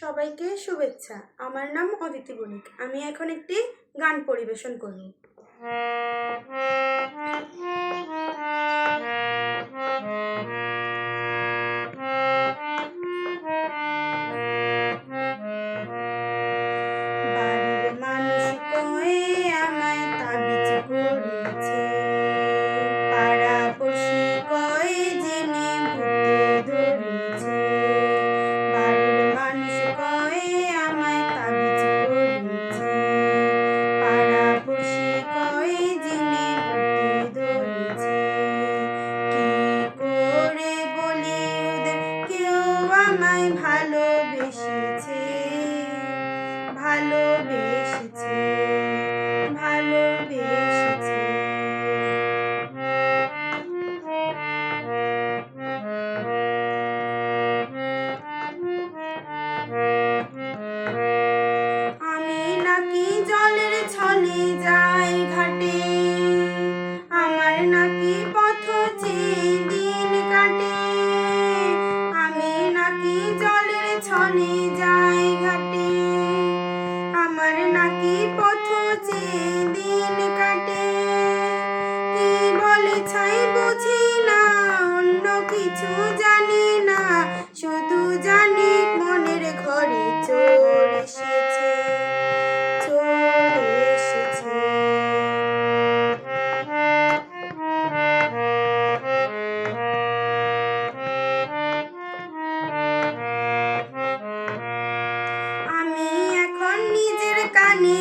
সবাইকে শুভেচ্ছা। আমার নাম অদিতি বণিক। আমি এখন একটি গান পরিবেশন করব। বাড়ির মানুষ কয়ে আমায় তাবিজ করেছে, পাড়াপড়শি কয়ে জেনে ভূতে ধরেছে। বাড়ির মানুষ কয়ে আমায় তাবিজ করেছে, পাড়াপড়শি কয়ে জেনে ভূতে ধরেছে। কি করে বলি ওদের, কেউ আমায় ভালোবেসেছে, ভালোবেসেছে, ভালোবেসেছে। আমি নাকি জলের ছলে যাই ঘাটে, আমার নাকি পথ চেয়ে দিন কাটে। আমি নাকি জলের ছলে যাই ঘাটে, আমার নাকি পথ চেয়ে দিন কাটে। কি বলে ছাই বুঝি না, অন্য কিছু জানি না, শুধু জানি মনের ঘরে চোর এসেছে, চোর এসেছে। আমি এখন নিজের কানে